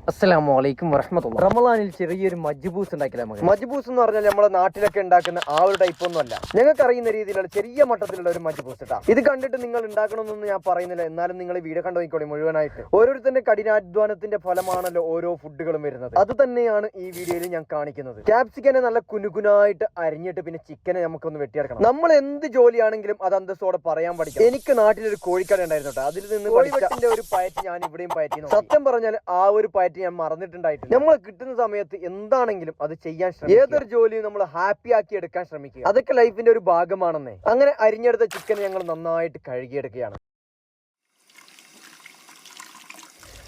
അസ്സലാമലൈക്കും വറഹ്മത്തുള്ളാഹി. റമളാനിൽ ചെറിയൊരു മജ്ബൂസ് ഉണ്ടാക്കില്ല. മജ്ബൂസ് എന്ന് പറഞ്ഞാൽ നമ്മുടെ നാട്ടിലൊക്കെ ഉണ്ടാക്കുന്ന ആ ഒരു ടൈപ്പ് ഒന്നും അല്ല. നിങ്ങൾക്ക് അറിയുന്ന രീതിയിലുള്ള ചെറിയ മട്ടത്തിലുള്ള ഒരു മജ്ബൂസ് ഇട്ടാ. ഇത് കണ്ടിട്ട് നിങ്ങൾ ഉണ്ടാക്കണമെന്നൊന്നും ഞാൻ പറയുന്നില്ല. എന്നാലും നിങ്ങൾ വീഡിയോ കണ്ടു നോക്കിക്കോളി മുഴുവനായിട്ട്. ഓരോരുത്തരുടെ കഠിനാധ്വാനത്തിന്റെ ഫലമാണല്ലോ ഓരോ ഫുഡുകളും വരുന്നത്. അത് തന്നെയാണ് ഈ വീഡിയോയിൽ ഞാൻ കാണിക്കുന്നത്. ക്യാപ്സിക്കനെ നല്ല കുനുകുനായിട്ട് അരിഞ്ഞിട്ട് പിന്നെ ചിക്കനെ നമുക്കൊന്ന് വെട്ടിയെടുക്കണം. നമ്മൾ എന്ത് ജോലിയാണെങ്കിലും അത് അന്തസ്സോടെ പറയാൻ പഠിക്കണം. എനിക്ക് നാട്ടിലൊരു കോഴിക്കട ഉണ്ടായിരുന്നു കേട്ടോ. അതിൽ നിന്ന് കോഴിവെട്ടിന്റെ ഒരു പയറ്റ് ഞാൻ ഇവിടെയും പയറ്റി. സത്യം പറഞ്ഞാൽ ആ ഒരു പയറ്റ് ഞാൻ മറന്നിട്ടുണ്ടായിട്ടില്ല. നമ്മൾ കിട്ടുന്ന സമയത്ത് എന്താണെങ്കിലും അത് ചെയ്യാൻ ശ്രമിക്കുക. ഏതൊരു ജോലിയും നമ്മൾ ഹാപ്പി ആക്കി എടുക്കാൻ ശ്രമിക്കുക. അതൊക്കെ ലൈഫിന്റെ ഒരു ഭാഗമാണെന്നേ. അങ്ങനെ അരിഞ്ഞെടുത്ത ചിക്കൻ ഞങ്ങൾ നന്നായിട്ട് കഴുകിയെടുക്കുകയാണ്.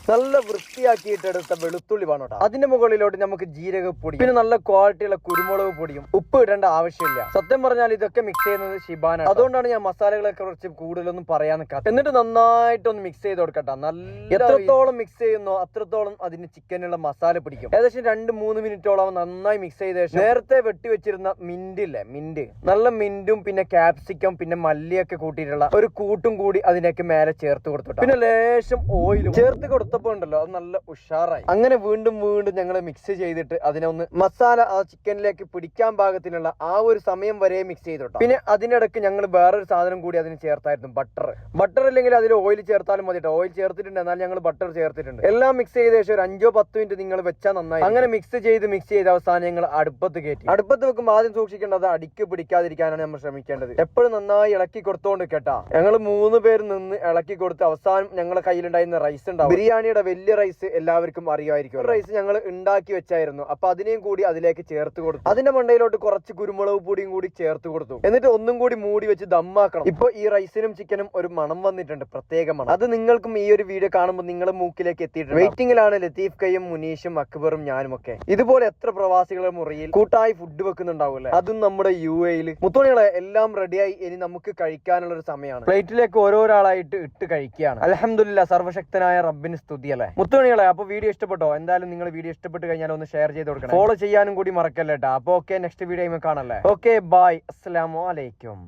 നല്ല വൃത്തിയാക്കിയിട്ടെടുത്ത വെളുത്തുള്ളി വേണം കേട്ടോ. അതിന്റെ മുകളിലോട്ട് നമുക്ക് ജീരകപ്പൊടി, പിന്നെ നല്ല ക്വാളിറ്റിയുള്ള കുരുമുളക് പൊടിയും ഉപ്പ് ഇടേണ്ട ആവശ്യമില്ല. സത്യം പറഞ്ഞാൽ ഇതൊക്കെ മിക്സ് ചെയ്യുന്നത് ഷിബാനാണ്. അതുകൊണ്ടാണ് ഞാൻ മസാലകളൊക്കെ കുറച്ച് കൂടുതലൊന്നും പറയാൻ നിൽക്കാത്തത്. എന്നിട്ട് നന്നായിട്ടൊന്ന് മിക്സ് ചെയ്ത് കൊടുക്കട്ടെ. നല്ല എത്രത്തോളം മിക്സ് ചെയ്യുന്നോ അത്രത്തോളം അതിന് ചിക്കനുള്ള മസാല പിടിക്കും. ഏകദേശം 2-3 മിനിറ്റോളം നന്നായി മിക്സ് ചെയ്ത ശേഷം നേരത്തെ വെട്ടി വെച്ചിരുന്ന മിന്റ് നല്ല മിന്റും പിന്നെ ക്യാപ്സിക്കം പിന്നെ മല്ലിയൊക്കെ കൂട്ടിയിട്ടുള്ള ഒരു കൂട്ടും കൂടി അതിനൊക്കെ മേലെ ചേർത്ത് കൊടുത്തു. പിന്നെ ലേശം ഓയിലും ചേർത്ത് കൊടുത്തു. ഉണ്ടല്ലോ അത് നല്ല ഉഷാറായി. അങ്ങനെ വീണ്ടും ഞങ്ങൾ മിക്സ് ചെയ്തിട്ട് അതിനെ ഒന്ന് മസാല ആ ചിക്കനിലേക്ക് പിടിക്കാൻ പാകത്തിനുള്ള ആ ഒരു സമയം വരെ മിക്സ് ചെയ്തോട്ടോ. പിന്നെ അതിനിടയ്ക്ക് ഞങ്ങൾ വേറൊരു സാധനം കൂടി അതിന് ചേർത്തായിരുന്നു, ബട്ടർ ഇല്ലെങ്കിൽ അതിൽ ഓയിൽ ചേർത്താലും മതി. ഓയിൽ ചേർത്തിട്ടുണ്ട്, എന്നാൽ ഞങ്ങൾ ബട്ടർ ചേർത്തിട്ടുണ്ട്. എല്ലാം മിക്സ് ചെയ്ത ശേഷം ഒരു 5-10 മിനിറ്റ് നിങ്ങൾ വെച്ചാൽ നന്നായി. അങ്ങനെ മിക്സ് ചെയ്ത് അവസാനം ഞങ്ങൾ അടുപ്പത്ത് കയറ്റി. അടുപ്പത്ത് വെക്കുമ്പോൾ ആദ്യം സൂക്ഷിക്കേണ്ടത് അടിക്ക് പിടിക്കാതിരിക്കാനാണ് നമ്മൾ ശ്രമിക്കേണ്ടത്. എപ്പോഴും നന്നായി ഇളക്കി കൊടുത്തോണ്ട് കേട്ടാ. ഞങ്ങൾ 3 പേര് നിന്ന് ഇളക്കി കൊടുത്ത് അവസാനം ഞങ്ങളുടെ കയ്യിലുണ്ടായിരുന്ന റൈസ് ഉണ്ടാവും. ബിരിയാണിയുടെ വലിയ റൈസ് എല്ലാവർക്കും അറിയുമായിരിക്കും. റൈസ് ഞങ്ങൾ ഉണ്ടാക്കി വെച്ചായിരുന്നു. അപ്പൊ അതിനെയും കൂടി അതിലേക്ക് ചേർത്ത് കൊടുത്തു. അതിന്റെ മണ്ടയിലോട്ട് കുറച്ച് കുരുമുളക് പൊടിയും കൂടി ചേർത്ത് കൊടുത്തു. എന്നിട്ട് ഒന്നും കൂടി മൂടി വെച്ച് ദമ്മാക്കണം. ഇപ്പൊ ഈ റൈസിനും ചിക്കനും ഒരു മണം വന്നിട്ടുണ്ട്, പ്രത്യേക മണം. അത് നിങ്ങൾക്കും ഈ ഒരു വീഡിയോ കാണുമ്പോൾ നിങ്ങളുടെ മൂക്കിലേക്ക് എത്തിയിട്ടുണ്ട്. വെയിറ്റിംഗിലാണ് ലത്തീഫ് കയ്യും മുനീഷും അക്ബറും ഞാനും ഒക്കെ. ഇതുപോലെ എത്ര പ്രവാസികളുടെ മുറിയിൽ കൂട്ടായി ഫുഡ് വെക്കുന്നുണ്ടാവൂല്ലേ, അതും നമ്മുടെ UAE-ൽ. മുത്തോണികളെ എല്ലാം റെഡിയായി. ഇനി നമുക്ക് കഴിക്കാനുള്ള ഒരു സമയമാണ്. പ്ലേറ്റിലേക്ക് ഓരോരാളായിട്ട് ഇട്ട് കഴിക്കുകയാണ്. അൽഹംദുലില്ലാ, സർവശക്തനായ റബ്ബിന് സ്തുതിയല്ലേ. മുത്തുമണികളെ, അപ്പൊ വീഡിയോ ഇഷ്ടപ്പെട്ടോ? എന്തായാലും നിങ്ങൾ വീഡിയോ ഇഷ്ടപ്പെട്ട് കഴിഞ്ഞാൽ ഒന്ന് ഷെയർ ചെയ്ത് കൊടുക്കണം. ഫോളോ ചെയ്യാനും കൂടി മറക്കല്ലേട്ടാ. അപ്പൊ ഓക്കെ, നെക്സ്റ്റ് വീഡിയോ കാണല്ലേ. ഓക്കെ, ബൈ, അസ്സലാമു അലൈക്കും.